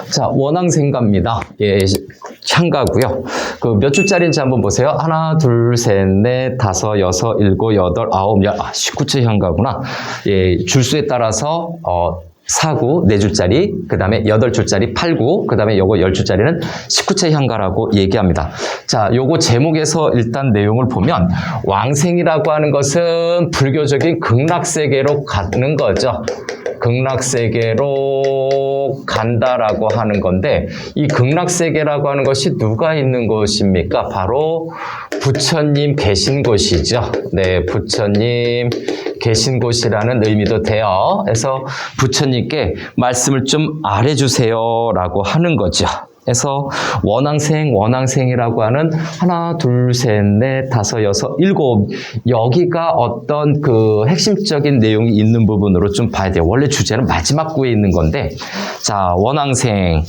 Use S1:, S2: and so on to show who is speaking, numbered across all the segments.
S1: 자, 원앙생가입니다. 예, 향가고요. 그 몇 줄짜리인지 한번 보세요. 하나, 둘, 셋, 넷, 다섯, 여섯, 일곱, 여덟, 아홉, 열, 19째 향가구나. 예, 줄수에 따라서 사구, 4줄짜리, 그 다음에 8줄짜리 8구, 그 다음에 요거 10줄짜리는 19째 향가라고 얘기합니다. 자, 요거 제목에서 일단 내용을 보면 왕생이라고 하는 것은 불교적인 극락세계로 가는 거죠. 극락세계로 간다라고 하는 건데, 이 극락세계라고 하는 것이 누가 있는 곳입니까? 바로 부처님 계신 곳이죠. 네, 부처님 계신 곳이라는 의미도 돼요. 그래서 부처님께 말씀을 좀 알려주세요라고 하는 거죠. 그래서 원앙생이라고 하는 하나, 둘, 셋, 넷, 다섯, 여섯, 일곱, 여기가 어떤 그 핵심적인 내용이 있는 부분으로 좀 봐야 돼요. 원래 주제는 마지막 구에 있는 건데, 자, 원앙생,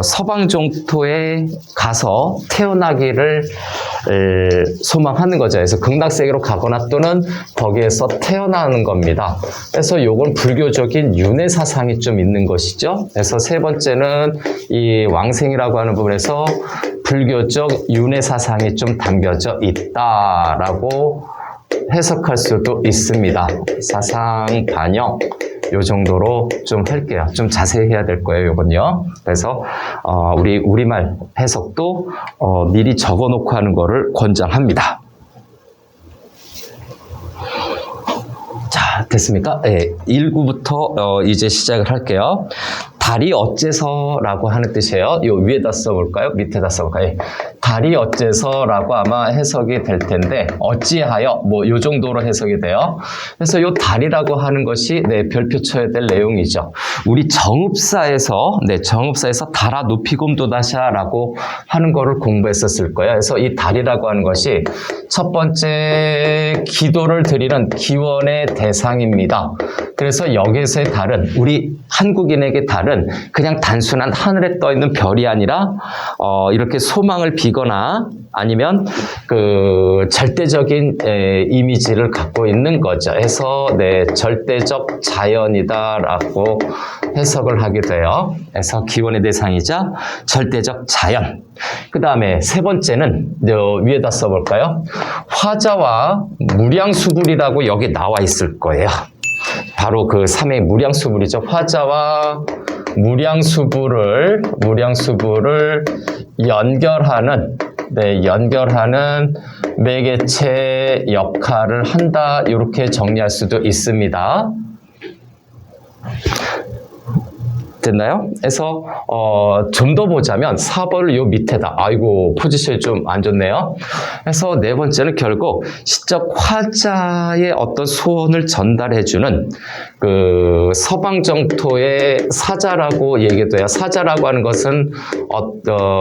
S1: 서방종토에 가서 태어나기를 소망하는 거죠. 그래서 극락세계로 가거나 또는 거기에서 태어나는 겁니다. 그래서 요건 불교적인 윤회 사상이 좀 있는 것이죠. 그래서 세 번째는 이 왕생이라고 하는 부분에서 불교적 윤회 사상이 좀 담겨져 있다라고 해석할 수도 있습니다. 사상 반영 요 정도로 좀 할게요. 좀 자세히 해야 될 거예요, 요건요. 그래서 우리말 해석도 미리 적어놓고 하는 거를 권장합니다. 자, 됐습니까? 네, 1구부터 이제 시작을 할게요. 달이 어째서라고 하는 뜻이에요. 요 위에다 써볼까요? 밑에다 써볼까요? 달이 어째서라고 아마 해석이 될 텐데, 어찌하여 뭐 요 정도로 해석이 돼요. 그래서 요 달이라고 하는 것이 별표 쳐야 될 내용이죠. 우리 정읍사에서 달아 높이곰도다샤라고 하는 거를 공부했었을 거예요. 그래서 이 달이라고 하는 것이 첫 번째 기도를 드리는 기원의 대상입니다. 그래서 여기서의 달은, 우리 한국인에게 달은 그냥 단순한 하늘에 떠 있는 별이 아니라 이렇게 소망을 비거나 아니면 그 절대적인 이미지를 갖고 있는 거죠. 해서 절대적 자연이다라고 해석을 하게 돼요. 그래서 기원의 대상이자 절대적 자연. 그 다음에 세 번째는 위에다 써볼까요? 화자와 무량수불이라고 여기 나와 있을 거예요. 바로 그 삼의 무량수불이죠. 화자와 무량수불을 연결하는 매개체 역할을 한다. 이렇게 정리할 수도 있습니다. 됐나요? 그래서 좀 더 보자면 4번을 요 밑에다, 아이고 포지션이 좀 안 좋네요. 그래서 네 번째는 결국 시적 화자의 어떤 소원을 전달해주는 그 서방정토의 사자라고 얘기도 해요. 사자라고 하는 것은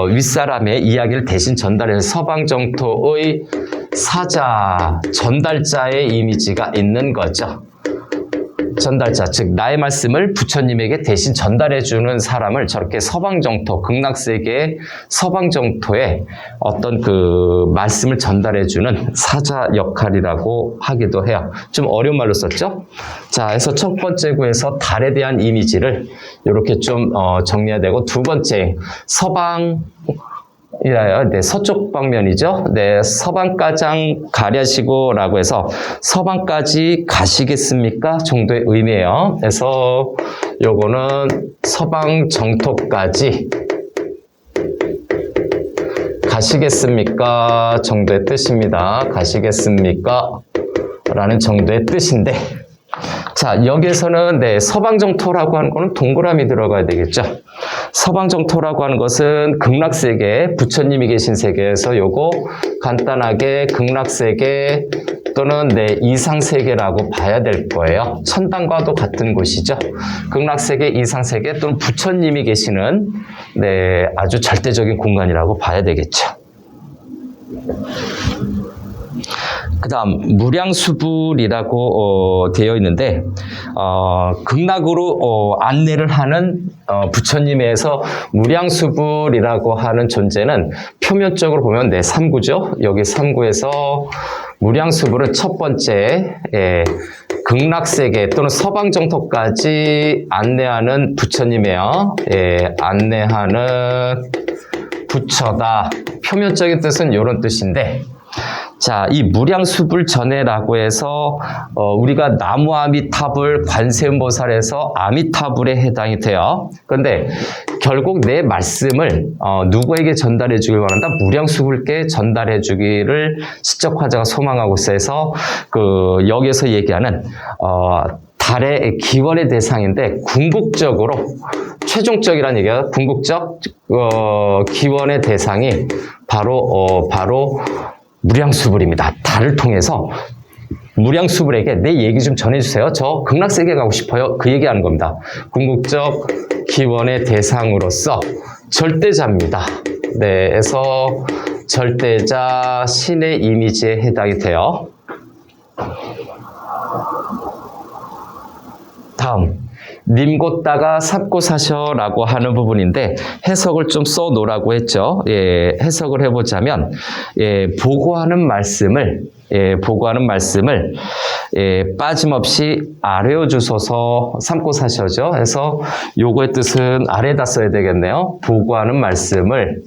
S1: 윗사람의 이야기를 대신 전달해서 서방정토의 사자, 전달자의 이미지가 있는 거죠. 전달자, 즉 나의 말씀을 부처님에게 대신 전달해주는 사람을 저렇게 서방정토, 극락세계의 서방정토에 어떤 그 말씀을 전달해주는 사자 역할이라고 하기도 해요. 좀 어려운 말로 썼죠? 자, 그래서 첫 번째 구에서 달에 대한 이미지를 이렇게 좀 정리해야 되고, 두 번째 서쪽 방면이죠. 서방가장 가려시고라고 해서 서방까지 가시겠습니까? 정도의 의미예요. 그래서 요거는 서방 정토까지 가시겠습니까? 정도의 뜻입니다. 가시겠습니까? 라는 정도의 뜻인데, 자, 여기에서는 서방정토라고 하는 거는 동그라미 들어가야 되겠죠. 서방정토라고 하는 것은 극락세계, 부처님이 계신 세계에서 요거 간단하게 극락세계 또는 이상세계라고 봐야 될 거예요. 천당과도 같은 곳이죠. 극락세계, 이상세계 또는 부처님이 계시는 아주 절대적인 공간이라고 봐야 되겠죠. 그 다음 무량수불이라고 되어 있는데, 극락으로 안내를 하는 부처님에서 무량수불이라고 하는 존재는 표면적으로 보면 3구죠. 여기 3구에서 무량수불은 첫 번째 극락세계 또는 서방정토까지 안내하는 부처님이에요. 예, 안내하는 부처다. 표면적인 뜻은 이런 뜻인데, 자, 이 무량수불 전해라고 해서 우리가 나무 아미타불 관세음보살에서 아미타불에 해당이 돼요. 그런데 결국 내 말씀을 누구에게 전달해 주길 원한다? 무량수불께 전달해 주기를 시적화자가 소망하고 있어서 여기서 얘기하는 달의 기원의 대상인데 궁극적으로 최종적이라는 얘기가 궁극적 기원의 대상이 바로 무량수불입니다. 달을 통해서 무량수불에게 내 얘기 좀 전해주세요. 저 극락세계 가고 싶어요. 그 얘기하는 겁니다. 궁극적 기원의 대상으로서 절대자입니다. 네, 그래서 절대자 신의 이미지에 해당이 돼요. 다음, 님곧다가 삽고사셔라고 하는 부분인데 해석을 좀 써놓으라고 했죠. 예, 해석을 해보자면 보고하는 말씀을 빠짐없이 아뢰어 주소서 삼고사셔죠. 해서 요거의 뜻은 아래다 써야 되겠네요. 보고하는 말씀을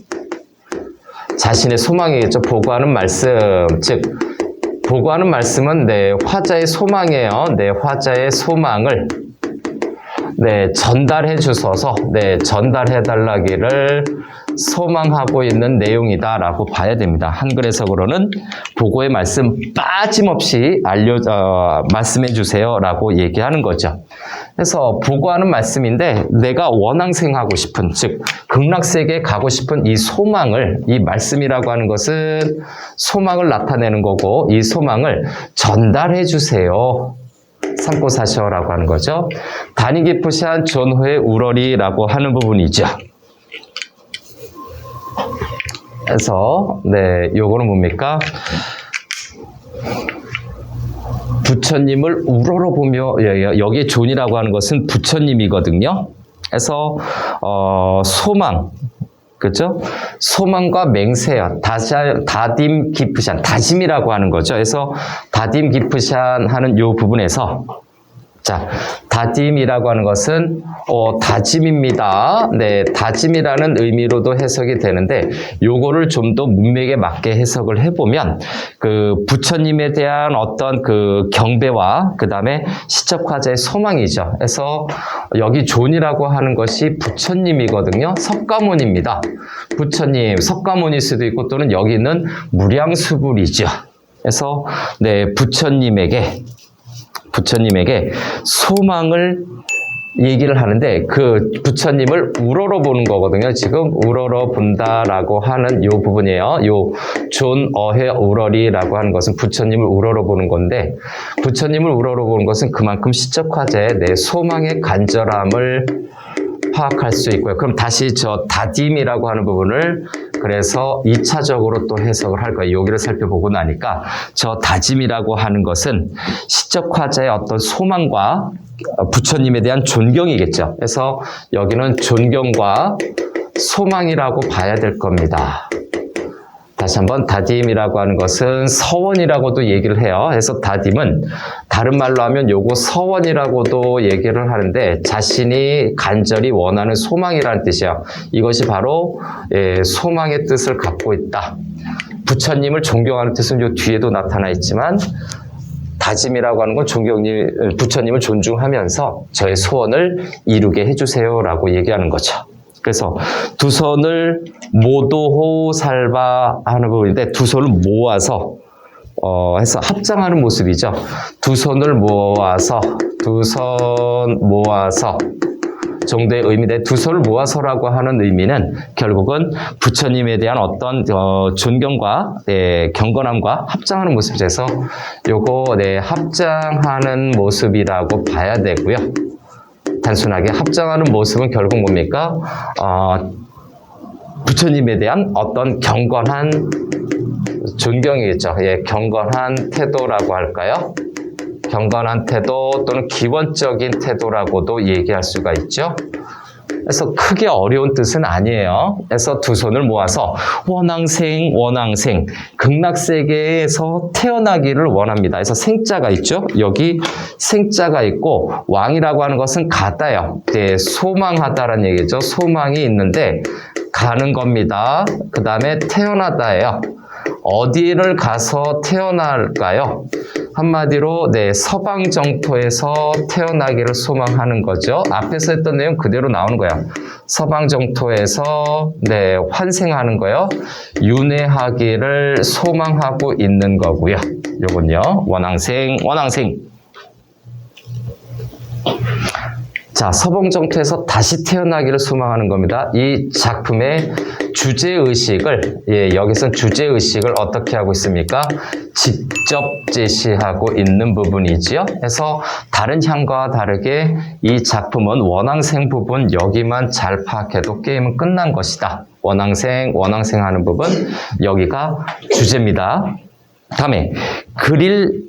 S1: 자신의 소망이겠죠. 보고하는 말씀, 즉 보고하는 말씀은 내 화자의 소망이에요. 내 화자의 소망을 전달해 주셔서 전달해 달라기를 소망하고 있는 내용이다라고 봐야 됩니다. 한글 해석으로는 보고의 말씀 빠짐없이 말씀해 주세요라고 얘기하는 거죠. 그래서 보고하는 말씀인데 내가 원앙생하고 싶은, 즉 극락세계에 가고 싶은 이 소망을, 이 말씀이라고 하는 것은 소망을 나타내는 거고 이 소망을 전달해 주세요. 삼고사셔라고 하는 거죠. 단이 깊으시한 존호의 우러리라고 하는 부분이죠. 그래서 요거는 뭡니까? 부처님을 우러러보며, 여기에 존이라고 하는 것은 부처님이거든요. 그래서 소망, 그죠? 소망과 맹세야, 다딤 기프샨, 다짐이라고 하는 거죠. 그래서 다딤 기프샨 하는 요 부분에서, 자, 다딤이라고 하는 것은 다짐입니다. 다짐이라는 의미로도 해석이 되는데 요거를 좀 더 문맥에 맞게 해석을 해보면 부처님에 대한 어떤 경배와 그 다음에 시적화자의 소망이죠. 그래서 여기 존이라고 하는 것이 부처님이거든요. 석가모니입니다. 부처님, 석가모니일 수도 있고 또는 여기는 무량수불이죠. 그래서 부처님에게 소망을 얘기를 하는데 그 부처님을 우러러보는 거거든요. 지금 우러러본다라고 하는 요 부분이에요. 요 존어회 우러리라고 하는 것은 부처님을 우러러보는 건데 부처님을 우러러보는 것은 그만큼 시적화자의 내 소망의 간절함을 파악할 수 있고요. 그럼 다시 저 다딤이라고 하는 부분을 그래서 2차적으로 또 해석을 할 거예요. 여기를 살펴보고 나니까 저 다짐이라고 하는 것은 시적화자의 어떤 소망과 부처님에 대한 존경이겠죠. 그래서 여기는 존경과 소망이라고 봐야 될 겁니다. 다시 한번 다딤이라고 하는 것은 서원이라고도 얘기를 해요. 그래서 다딤은 다른 말로 하면 요거 서원이라고도 얘기를 하는데 자신이 간절히 원하는 소망이라는 뜻이에요. 이것이 바로 소망의 뜻을 갖고 있다. 부처님을 존경하는 뜻은 요 뒤에도 나타나 있지만 다짐이라고 하는 건 부처님을 존중하면서 저의 소원을 이루게 해주세요라고 얘기하는 거죠. 그래서 두 손을 모도호 살바 하는 부분인데 두 손을 모아서 해서 합장하는 모습이죠. 두 손 모아서 정도의 의미인데 두 손을 모아서라고 하는 의미는 결국은 부처님에 대한 어떤 존경과 경건함과 합장하는 모습에서 요거 합장하는 모습이라고 봐야 되고요. 단순하게 합장하는 모습은 결국 뭡니까? 부처님에 대한 어떤 경건한 존경이겠죠. 경건한 태도라고 할까요? 경건한 태도 또는 기원적인 태도라고도 얘기할 수가 있죠. 그래서 크게 어려운 뜻은 아니에요. 그래서 두 손을 모아서 원앙생, 원앙생, 극락세계에서 태어나기를 원합니다. 그래서 생자가 있죠. 여기 생자가 있고 왕이라고 하는 것은 가다요. 네, 소망하다라는 얘기죠. 소망이 있는데 가는 겁니다. 그 다음에 태어나다예요. 어디를 가서 태어날까요? 한마디로 네, 서방 정토에서 태어나기를 소망하는 거죠. 앞에서 했던 내용 그대로 나오는 거예요. 서방 정토에서 네, 환생하는 거요. 윤회하기를 소망하고 있는 거고요. 요건요. 원앙생, 원앙생. 자, 서방 정토에서 다시 태어나기를 소망하는 겁니다. 이 작품의 주제의식을, 예, 여기선 주제의식을 어떻게 하고 있습니까? 직접 제시하고 있는 부분이지요. 그래서 다른 향과 다르게 이 작품은 원앙생 부분 여기만 잘 파악해도 게임은 끝난 것이다. 원앙생, 원앙생 하는 부분 여기가 주제입니다. 다음에 그릴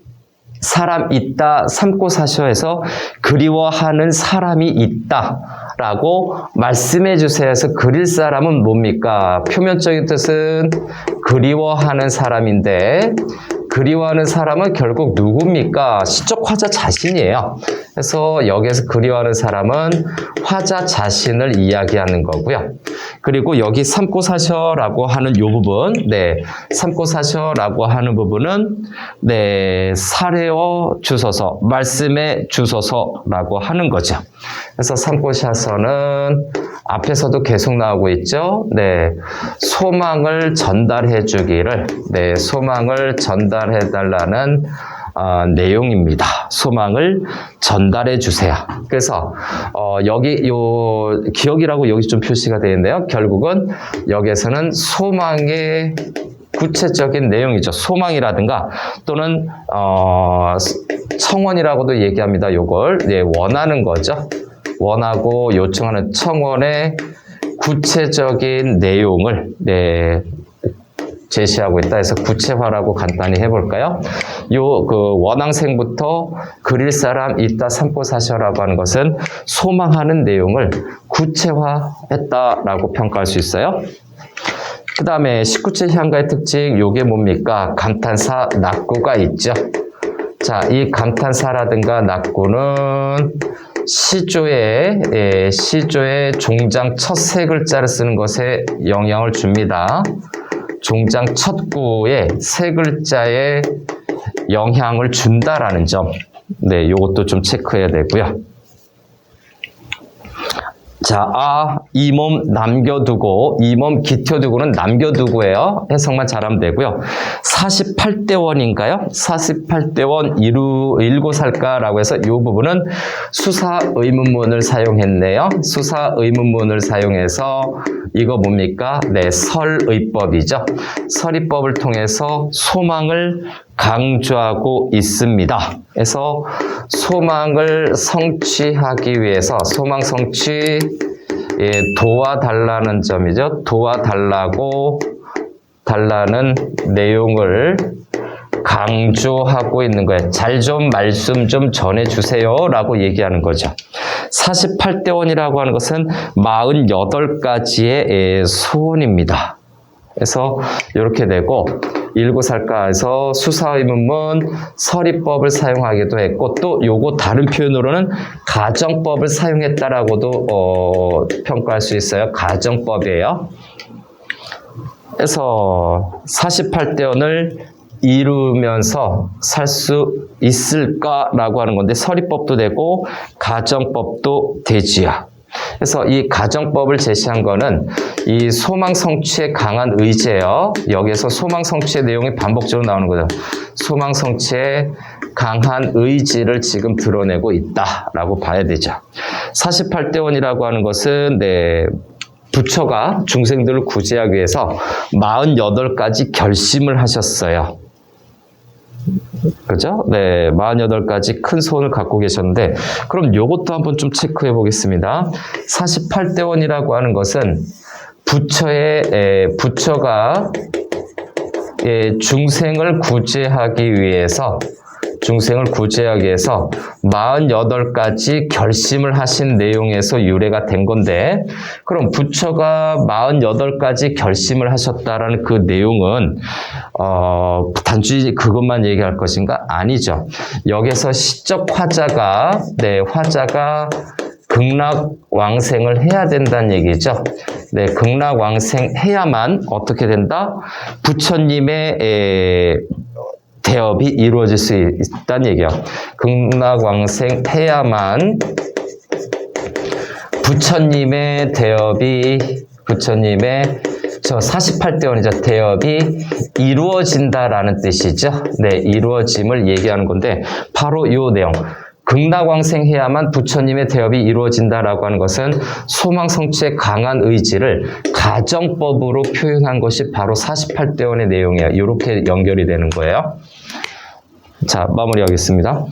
S1: 사람 있다 삼고 사셔에서 그리워하는 사람이 있다 라고 말씀해 주세요 해서 그릴 사람은 뭡니까? 표면적인 뜻은 그리워하는 사람인데 그리워하는 사람은 결국 누굽니까? 시적 화자 자신이에요. 그래서 여기에서 그리워하는 사람은 화자 자신을 이야기하는 거고요. 그리고 여기 삼고 사셔라고 하는 이 부분, 네, 삼고 사셔라고 하는 부분은 네, 사례어 주소서, 말씀에 주소서라고 하는 거죠. 그래서 삼고 사셔는 앞에서도 계속 나오고 있죠. 네, 소망을 전달해 주기를, 네, 소망을 전달해 달라는 내용입니다. 소망을 전달해 주세요. 그래서 여기 요 기억이라고 여기 좀 표시가 되어 있는데요. 결국은 여기에서는 소망의 구체적인 내용이죠. 소망이라든가 또는 청원이라고도 얘기합니다. 요걸 네, 원하는 거죠. 원하고 요청하는 청원의 구체적인 내용을 네, 제시하고 있다 해서 구체화라고 간단히 해볼까요? 요 원앙생부터 그릴 사람 있다 삼고 사셔라고 하는 것은 소망하는 내용을 구체화했다라고 평가할 수 있어요. 그 다음에 19체 향가의 특징 요게 뭡니까? 감탄사 낙구가 있죠. 자, 이 감탄사라든가 낙구는 시조의 종장 첫 세 글자를 쓰는 것에 영향을 줍니다. 종장 첫 구에 세 글자에 영향을 준다라는 점. 네, 이것도 좀 체크해야 되고요. 자, 이 몸 남겨두고, 이 몸 기텨두고는 남겨두고예요. 해석만 잘하면 되고요. 48대원인가요? 48대원 일고살까라고 해서 이 부분은 수사 의문문을 사용했네요. 수사 의문문을 사용해서 이거 뭡니까? 네, 설의법이죠. 설의법을 통해서 소망을 강조하고 있습니다. 그래서 소망을 성취하기 위해서 소망 성취 도와달라는 점이죠. 도와달라고 달라는 내용을 강조하고 있는 거예요. 잘 좀 말씀 좀 전해주세요 라고 얘기하는 거죠. 48대원이라고 하는 것은 48가지의 소원입니다. 그래서 이렇게 되고 일고살가에서 수사의문문 설의법을 사용하기도 했고 또 요거 다른 표현으로는 가정법을 사용했다라고도 평가할 수 있어요. 가정법이에요. 그래서 48대원을 이루면서 살 수 있을까라고 하는 건데 설의법도 되고 가정법도 되지요. 그래서 이 가정법을 제시한 거는 이 소망 성취에 강한 의지예요. 여기에서 소망 성취의 내용이 반복적으로 나오는 거죠. 소망 성취에 강한 의지를 지금 드러내고 있다라고 봐야 되죠. 48대원이라고 하는 것은 네, 부처가 중생들을 구제하기 위해서 48가지 결심을 하셨어요. 그죠? 네, 48가지 큰 소원을 갖고 계셨는데 그럼 요것도 한번 좀 체크해 보겠습니다. 48대원이라고 하는 것은 부처가 중생을 구제하기 위해서 중생을 구제하기 위해서 48가지 결심을 하신 내용에서 유래가 된 건데, 그럼 부처가 48가지 결심을 하셨다라는 그 내용은 단지 그것만 얘기할 것인가? 아니죠. 여기서 시적 화자가 극락왕생을 해야 된다는 얘기죠. 네, 극락왕생 해야만 어떻게 된다? 부처님의 대업이 이루어질 수 있다는 얘기예요. 극락왕생 해야만 부처님의 저 48대원이죠. 대업이 이루어진다라는 뜻이죠. 네, 이루어짐을 얘기하는 건데 바로 이 내용. 극락왕생해야만 부처님의 대업이 이루어진다라고 하는 것은 소망성취의 강한 의지를 가정법으로 표현한 것이 바로 48대원의 내용이에요. 이렇게 연결이 되는 거예요. 자, 마무리하겠습니다.